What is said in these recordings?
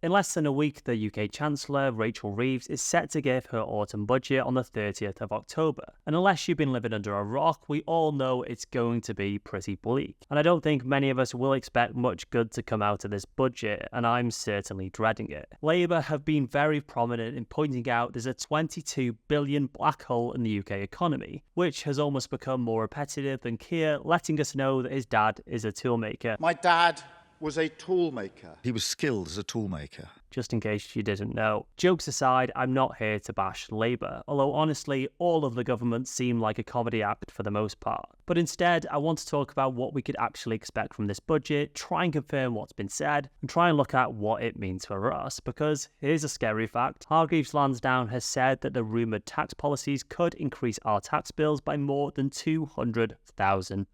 In less than a week, the UK Chancellor, Rachel Reeves, is set to give her autumn budget on the 30th of October. And unless you've been living under a rock, we all know it's going to be pretty bleak. And I don't think many of us will expect much good to come out of this budget, and I'm certainly dreading it. Labour have been very prominent in pointing out there's a 22 billion black hole in the UK economy, which has almost become more repetitive than Keir letting us know that his dad is a toolmaker. My dad was a toolmaker. He was skilled as a toolmaker. Just in case you didn't know. Jokes aside, I'm not here to bash Labour, although honestly, all of the government seem like a comedy act for the most part. But instead, I want to talk about what we could actually expect from this budget, try and confirm what's been said, and try and look at what it means for us, because here's a scary fact. Hargreaves Lansdown has said that the rumoured tax policies could increase our tax bills by more than £200,000.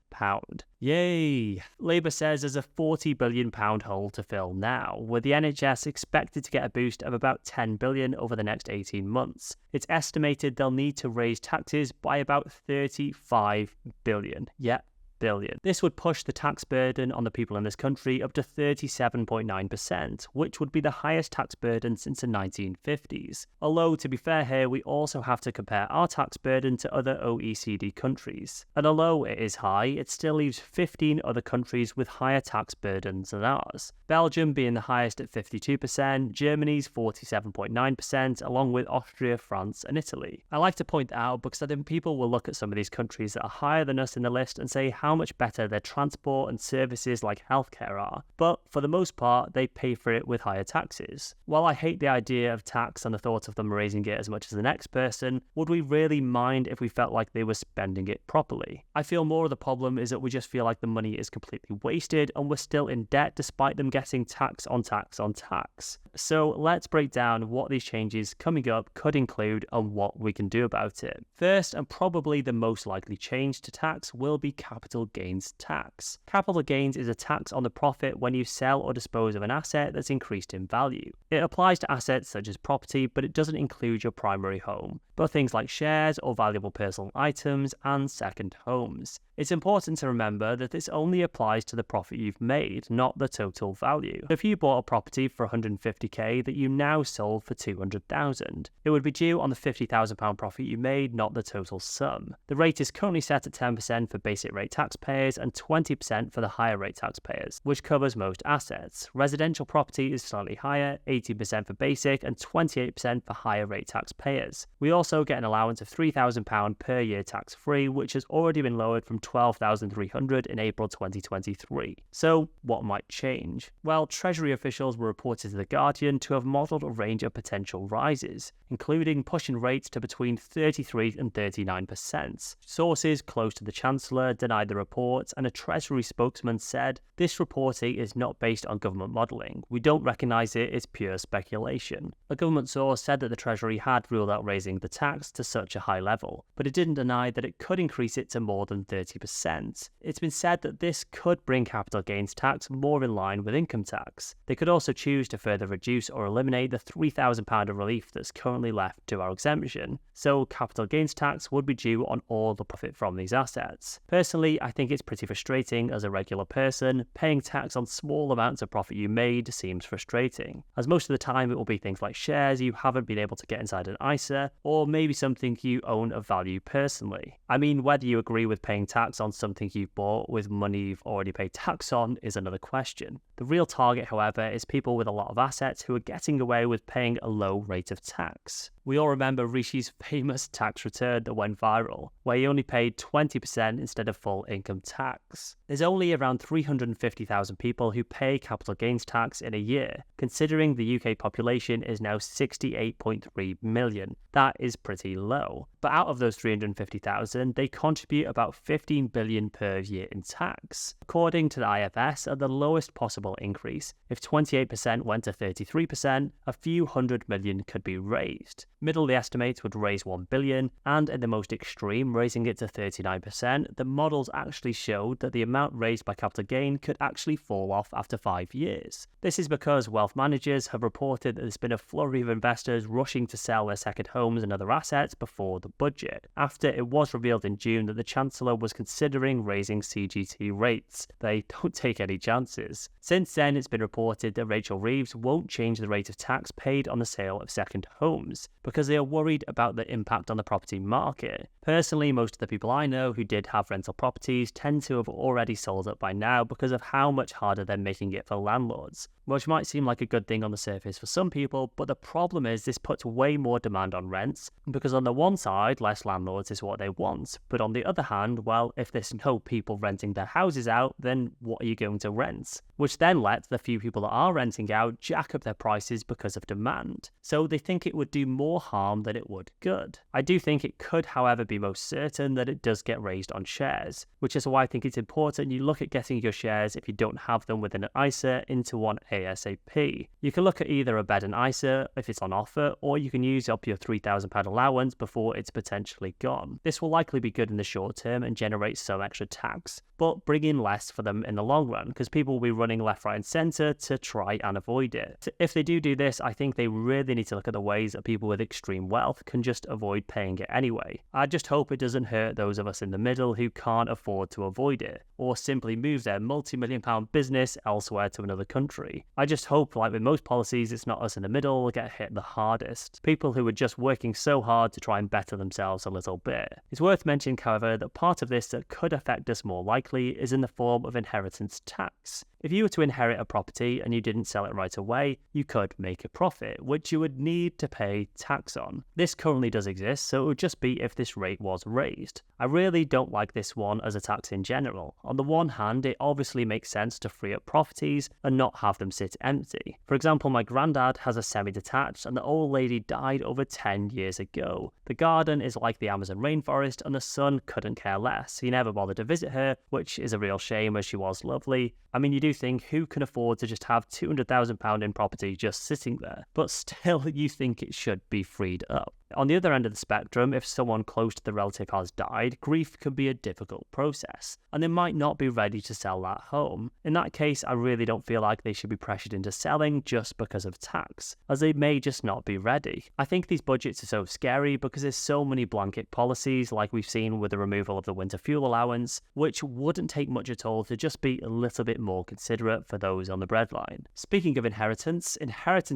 Yay! Labour says there's a £40 billion hole to fill now, with the NHS expected to get a boost of about £10 billion over the next 18 months. It's estimated they'll need to raise taxes by about £35 billion. Yeah, billion. This would push the tax burden on the people in this country up to 37.9%, which would be the highest tax burden since the 1950s. Although, to be fair here, we also have to compare our tax burden to other OECD countries. And although it is high, it still leaves 15 other countries with higher tax burdens than ours. Belgium being the highest at 52%, Germany's 47.9%, along with Austria, France and Italy. I like to point that out because I think people will look at some of these countries that are higher than us in the list and say how much better their transport and services like healthcare are, but for the most part they pay for it with higher taxes. While I hate the idea of tax and the thought of them raising it as much as the next person, would we really mind if we felt like they were spending it properly? I feel more of the problem is that we just feel like the money is completely wasted and we're still in debt despite them getting tax on tax on tax. So let's break down what these changes coming up could include and what we can do about it. First, and probably the most likely change to tax, will be capital gains tax. Capital gains is a tax on the profit when you sell or dispose of an asset that's increased in value. It applies to assets such as property, but it doesn't include your primary home, but things like shares or valuable personal items and second homes. It's important to remember that this only applies to the profit you've made, not the total value. If you bought a property for 150k that you now sold for 200,000, it would be due on the £50,000 profit you made, not the total sum. The rate is currently set at 10% for basic rate taxpayers and 20% for the higher rate taxpayers, which covers most assets. Residential property is slightly higher, 18% for basic and 28% for higher rate taxpayers. We also get an allowance of £3,000 per year tax-free, which has already been lowered from £12,300 in April 2023. So what might change? Well, Treasury officials were reported to The Guardian to have modelled a range of potential rises, including pushing rates to between 33 and 39%. Sources close to the Chancellor denied the report, and a Treasury spokesman said, "This reporting is not based on government modelling. We don't recognise it as pure speculation." A government source said that the Treasury had ruled out raising the tax to such a high level, but it didn't deny that it could increase it to more than 30%. It's been said that this could bring capital gains tax more in line with income tax. They could also choose to further reduce or eliminate the £3,000 of relief that's currently left to our exemption, so capital gains tax would be due on all the profit from these assets. Personally, I think it's pretty frustrating as a regular person. Paying tax on small amounts of profit you made seems frustrating, as most of the time it will be things like shares you haven't been able to get inside an ISA, or maybe something you own of value personally. I mean, whether you agree with paying tax on something you've bought with money you've already paid tax on is another question. The real target, however, is people with a lot of assets who are getting away with paying a low rate of tax. We all remember Rishi's famous tax return that went viral, where he only paid 20% instead of full income tax. There's only around 350,000 people who pay capital gains tax in a year, considering the UK population is now 68.3 million. That is pretty low. But out of those 350,000, they contribute about 15 billion per year in tax. According to the IFS, at the lowest possible increase, if 28% went to 33%, a few hundred million could be raised. Middle the estimates would raise 1 billion, and in the most extreme, raising it to 39%, the models actually showed that the amount raised by capital gain could actually fall off after 5 years. This is because wealth managers have reported that there's been a flurry of investors rushing to sell their second homes and other assets before the budget, after it was revealed in June that the Chancellor was considering raising CGT rates. They don't take any chances. Since then, it's been reported that Rachel Reeves won't change the rate of tax paid on the sale of second homes because they are worried about the impact on the property market. Personally, most of the people I know who did have rental properties tend to have already sold up by now because of how much harder they're making it for landlords, which might seem like a good thing on the surface for some people, but the problem is this puts way more demand on rents, because on the one side, less landlords is what they want, but on the other hand, well, if there's no people renting their houses out, then what are you going to rent? Which then lets the few people that are renting out jack up their prices because of demand. So they think it would do more harm than it would good. I do think it could, however, be most certain that it does get raised on shares, which is why I think it's important you look at getting your shares, if you don't have them within an ISA, into one ASAP. You can look at either a bed and ISA if it's on offer, or you can use up your £3,000 allowance before it's potentially gone. This will likely be good in the short term and generate some extra tax, but bring in less for them in the long run, because people will be running left, right and centre to try and avoid it. If they do this, I think they really need to look at the ways that people with extreme wealth can just avoid paying it anyway. I just hope it doesn't hurt those of us in the middle who can't afford to avoid it, or simply move their multi-million-pound business elsewhere to another country. I just hope, like with most policies, it's not us in the middle that get hit the hardest. People who are just working so hard to try and better themselves a little bit. It's worth mentioning, however, that part of this that could affect us more likely is in the form of inheritance tax. If you were to inherit a property and you didn't sell it right away, you could make a profit, which you would need to pay tax on. This currently does exist, so it would just be if this rate was raised. I really don't like this one as a tax in general. On the one hand, it obviously makes sense to free up properties and not have them sit empty. For example, my granddad has a semi-detached and the old lady died over 10 years ago. The garden is like the Amazon rainforest and the son couldn't care less. He never bothered to visit her, which is a real shame as she was lovely. I mean, you do think who can afford to just have £200,000 in property just sitting there? But still, you think it should be freed up. On the other end of the spectrum, if someone close to the relative has died, grief can be a difficult process, and they might not be ready to sell that home. In that case, I really don't feel like they should be pressured into selling just because of tax, as they may just not be ready. I think these budgets are so scary because there's so many blanket policies, like we've seen with the removal of the winter fuel allowance, which wouldn't take much at all to just be a little bit more considerate for those on the breadline. Speaking of inheritance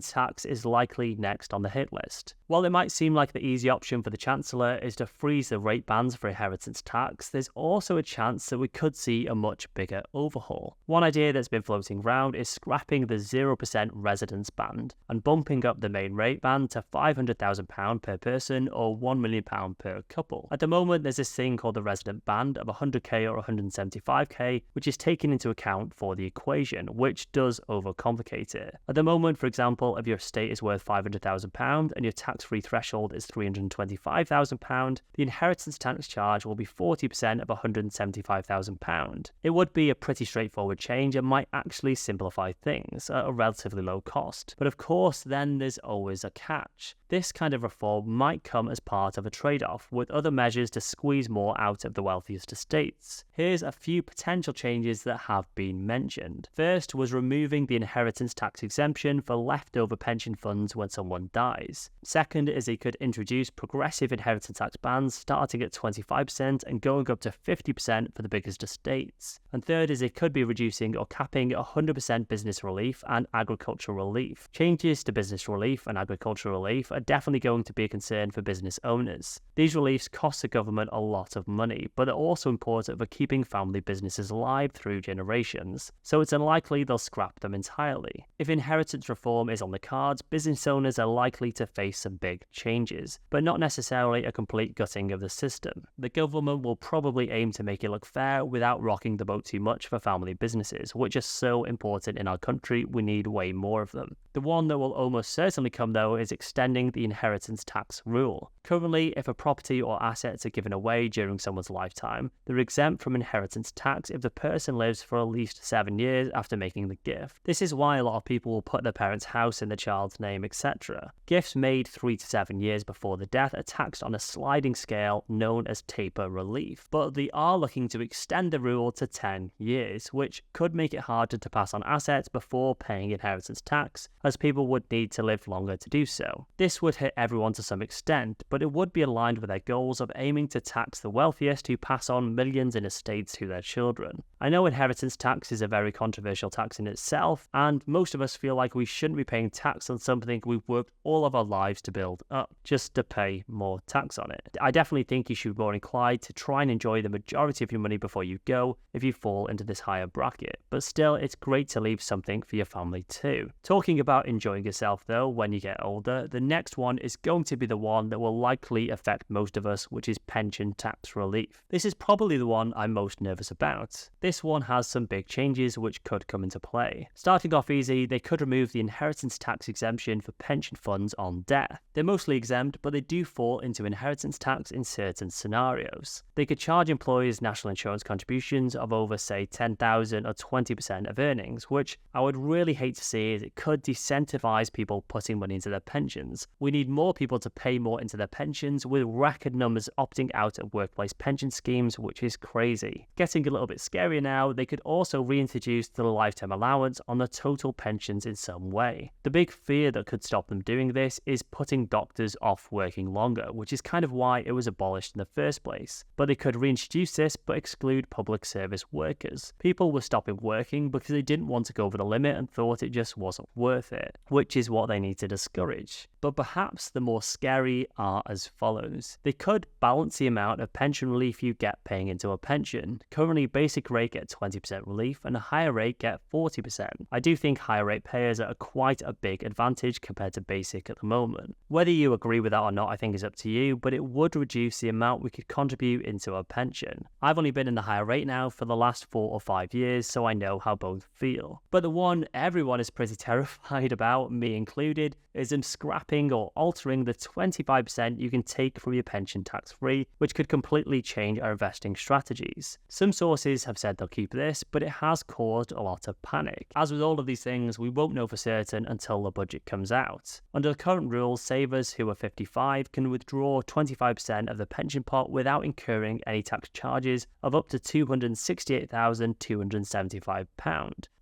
tax is likely next on the hit list. While it might seem like the easy option for the Chancellor is to freeze the rate bands for inheritance tax, there's also a chance that we could see a much bigger overhaul. One idea that's been floating around is scrapping the 0% residence band and bumping up the main rate band to £500,000 per person or £1 million per couple. At the moment, there's this thing called the resident band of 100k or 175k, which is taken into account for the equation, which does overcomplicate it. At the moment, for example, if your estate is worth £500,000 and your tax-free threshold is £325,000, the inheritance tax charge will be 40% of £175,000. It would be a pretty straightforward change and might actually simplify things at a relatively low cost. But of course, then there's always a catch. This kind of reform might come as part of a trade-off with other measures to squeeze more out of the wealthiest estates. Here's a few potential changes that have been mentioned. First was removing the inheritance tax exemption for leftover pension funds when someone dies. Second is they could introduce progressive inheritance tax bands starting at 25% and going up to 50% for the biggest estates. And third is they could be reducing or capping 100% business relief and agricultural relief. Changes to business relief and agricultural relief are definitely going to be a concern for business owners. These reliefs cost the government a lot of money, but they're also important for keeping family businesses alive through generations, so it's unlikely they'll scrap them entirely. If inheritance reform is on the cards, business owners are likely to face some big changes, but not necessarily a complete gutting of the system. The government will probably aim to make it look fair without rocking the boat too much for family businesses, which are so important in our country. We need way more of them. The one that will almost certainly come, though, is extending the inheritance tax rule. Currently, if a property or assets are given away during someone's lifetime, they're exempt from inheritance tax if the person lives for at least 7 years after making the gift. This is why a lot of people will put their parents' house in the child's name, etc. Gifts made 3 to 7 years years before the death are taxed on a sliding scale known as taper relief, but they are looking to extend the rule to 10 years, which could make it harder to pass on assets before paying inheritance tax, as people would need to live longer to do so. This would hit everyone to some extent, but it would be aligned with their goals of aiming to tax the wealthiest who pass on millions in estates to their children. I know inheritance tax is a very controversial tax in itself, and most of us feel like we shouldn't be paying tax on something we've worked all of our lives to build up, just to pay more tax on it. I definitely think you should be more inclined to try and enjoy the majority of your money before you go if you fall into this higher bracket, but still it's great to leave something for your family too. Talking about enjoying yourself though when you get older, the next one is going to be the one that will likely affect most of us, which is pension tax relief. This is probably the one I'm most nervous about. This one has some big changes which could come into play. Starting off easy, they could remove the inheritance tax exemption for pension funds on death. They're mostly exempt, but they do fall into inheritance tax in certain scenarios. They could charge employers national insurance contributions of over, say, 10,000 or 20% of earnings, which I would really hate to see as it could disincentivize people putting money into their pensions. We need more people to pay more into their pensions, with record numbers opting out of workplace pension schemes, which is crazy. Getting a little bit scarier now, they could also reintroduce the lifetime allowance on the total pensions in some way. The big fear that could stop them doing this is putting doctors off working longer, which is kind of why it was abolished in the first place. But they could reintroduce this but exclude public service workers. People were stopping working because they didn't want to go over the limit and thought it just wasn't worth it, which is what they need to discourage. But perhaps the more scary are as follows. They could balance the amount of pension relief you get paying into a pension. Currently, basic rate get 20% relief and a higher rate get 40%. I do think higher rate payers are quite a big advantage compared to basic at the moment. Whether you agree with that or not, I think is up to you, but it would reduce the amount we could contribute into a pension. I've only been in the higher rate now for the last 4 or 5 years, so I know how both feel. But the one everyone is pretty terrified about, me included, is them scrapping or altering the 25% you can take from your pension tax-free, which could completely change our investing strategies. Some sources have said they'll keep this, but it has caused a lot of panic. As with all of these things, we won't know for certain until the budget comes out. Under the current rules, savers who are 55 can withdraw 25% of the pension pot without incurring any tax charges of up to £268,275.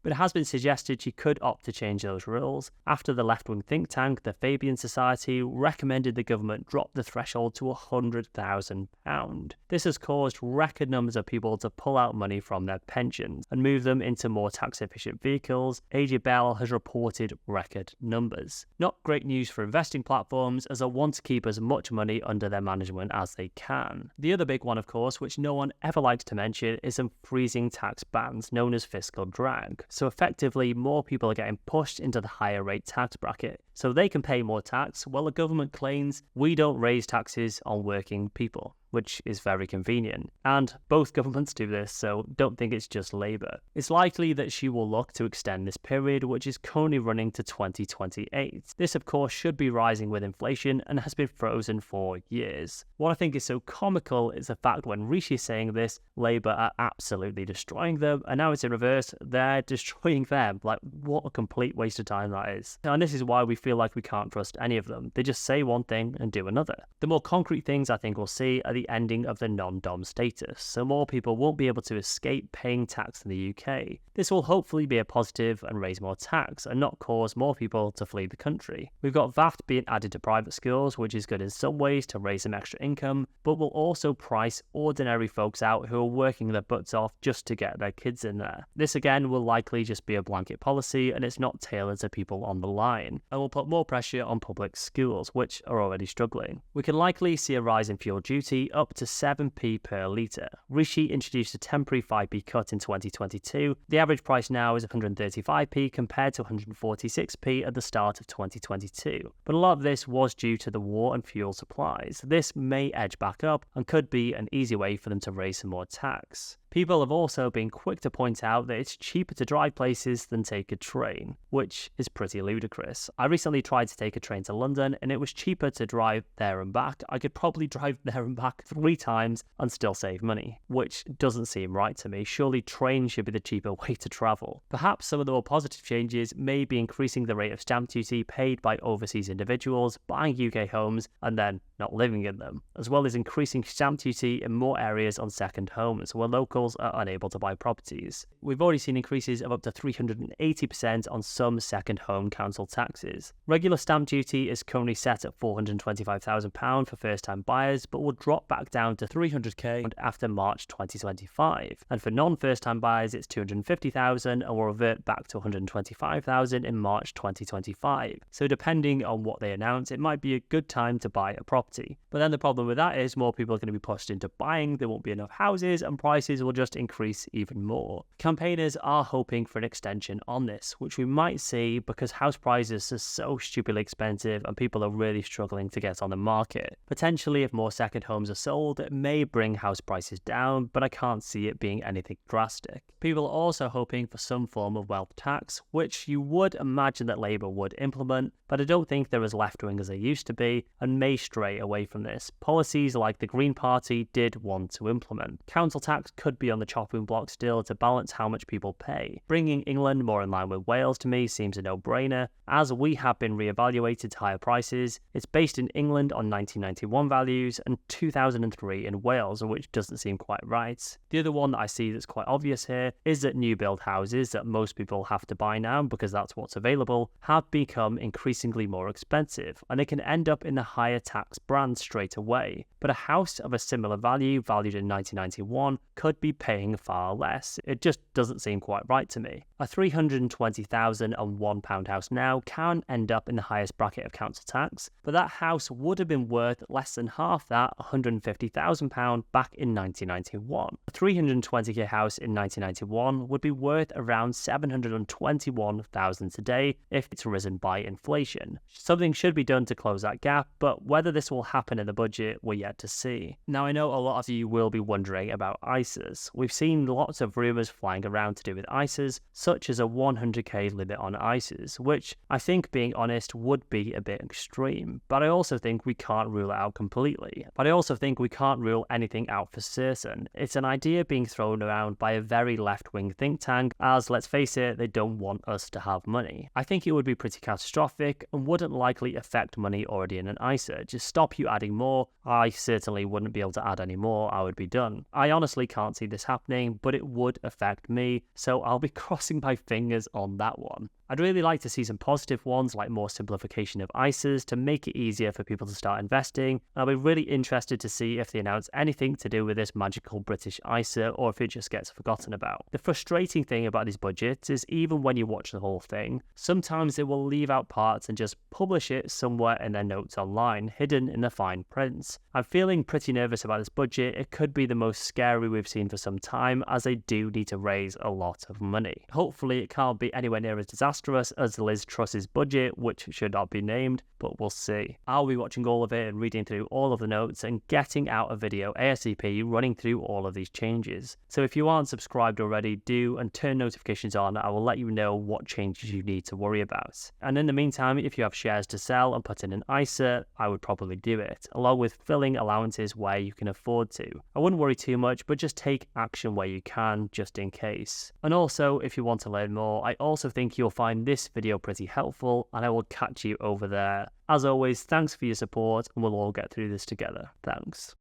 But it has been suggested she could opt to change those rules after the left-wing think tank, the Fabian Society, recommended the government drop the threshold to £100,000. This has caused record numbers of people to pull out money from their pensions and move them into more tax-efficient vehicles. AJ Bell has reported record numbers. Not great news for investing platforms, as they want to keep as much money under their management as they can. The other big one, of course, which no one ever likes to mention, is some freezing tax bans known as fiscal drag. So effectively, more people are getting pushed into the higher rate tax bracket, so they can pay more tax, while the government claims we don't raise taxes on working people, which is very convenient. And both governments do this, so don't think it's just Labour. It's likely that she will look to extend this period, which is currently running to 2028. This, of course, should be rising with inflation and has been frozen for years. What I think is so comical is the fact when Rishi is saying this, Labour are absolutely destroying them, and now it's in reverse, they're destroying them. Like, what a complete waste of time that is. And this is why we feel like we can't trust any of them. They just say one thing and do another. The more concrete things I think we'll see are the ending of the non-dom status, so more people won't be able to escape paying tax in the UK. This will hopefully be a positive and raise more tax and not cause more people to flee the country. We've got VAT being added to private schools, which is good in some ways to raise some extra income, but will also price ordinary folks out who are working their butts off just to get their kids in there. This again will likely just be a blanket policy, and it's not tailored to people on the line, and will put more pressure on public schools, which are already struggling. We can likely see a rise in fuel duty up to 7p per litre. Rishi introduced a temporary 5p cut in 2022. The average price now is 135p compared to 146p at the start of 2022. But a lot of this was due to the war and fuel supplies. This may edge back up and could be an easy way for them to raise some more tax. People have also been quick to point out that it's cheaper to drive places than take a train, which is pretty ludicrous. I recently tried to take a train to London and it was cheaper to drive there and back. I could probably drive there and back 3 times and still save money, which doesn't seem right to me. Surely trains should be the cheaper way to travel. Perhaps some of the more positive changes may be increasing the rate of stamp duty paid by overseas individuals buying UK homes and then not living in them, as well as increasing stamp duty in more areas on second homes where locals are unable to buy properties. We've already seen increases of up to 380% on some second home council taxes. Regular stamp duty is currently set at £425,000 for first-time buyers, but will drop back down to £300,000 after March 2025. And for non-first-time buyers, it's £250,000 and will revert back to £125,000 in March 2025. So depending on what they announce, it might be a good time to buy a property. But then the problem with that is more people are going to be pushed into buying, there won't be enough houses, and prices will just increase even more. Campaigners are hoping for an extension on this, which we might see because house prices are so stupidly expensive and people are really struggling to get on the market. Potentially, if more second homes are sold, it may bring house prices down, but I can't see it being anything drastic. People are also hoping for some form of wealth tax, which you would imagine that Labour would implement, but I don't think they're as left-wing as they used to be and may stray away from this. Policies like the Green Party did want to implement. Council tax could be on the chopping block still to balance how much people pay. Bringing England more in line with Wales to me seems a no-brainer, as we have been re-evaluated to higher prices. It's based in England on 1991 values and 2003 in Wales, which doesn't seem quite right. The other one that I see that's quite obvious here is that new build houses that most people have to buy now because that's what's available have become increasingly more expensive, and it can end up in the higher tax brand straight away. But a house of a similar value, valued in 1991, could be paying far less. It just doesn't seem quite right to me. A £320,001 house now can end up in the highest bracket of council tax, but that house would have been worth less than half that, £150,000 back in 1991. A 320k house in 1991 would be worth around £721,000 today if it's risen by inflation. Something should be done to close that gap, but whether this will happen in the budget, we're yet to see. Now, I know a lot of you will be wondering about ISAs. We've seen lots of rumours flying around to do with ISAs, such as a 100k limit on ISAs, which I think, being honest, would be a bit extreme. But I also think we can't rule it out completely. But I also think we can't rule anything out for certain. It's an idea being thrown around by a very left-wing think tank, as, let's face it, they don't want us to have money. I think it would be pretty catastrophic and wouldn't likely affect money already in an ISA. Just stop you adding more. I certainly wouldn't be able to add any more. I would be done. I honestly can't see this happening, but it would affect me, so I'll be crossing my fingers on that one. I'd really like to see some positive ones, like more simplification of ISAs to make it easier for people to start investing. I'll be really interested to see if they announce anything to do with this magical British ISA or if it just gets forgotten about. The frustrating thing about these budgets is even when you watch the whole thing, sometimes they will leave out parts and just publish it somewhere in their notes online, hidden in the fine prints. I'm feeling pretty nervous about this budget. It could be the most scary we've seen for some time, as they do need to raise a lot of money. Hopefully it can't be anywhere near as disastrous as Liz Truss's budget, which should not be named, but we'll see. I'll be watching all of it and reading through all of the notes and getting out a video ASAP running through all of these changes. So if you aren't subscribed already, do, and turn notifications on. I will let you know what changes you need to worry about. And in the meantime, if you have shares to sell and put in an ISA, I would probably do it, along with filling allowances where you can afford to. I wouldn't worry too much, but just take action where you can, just in case. And also, if you want to learn more, I also think you'll find this video pretty helpful, and I will catch you over there. As always, thanks for your support, and we'll all get through this together. Thanks.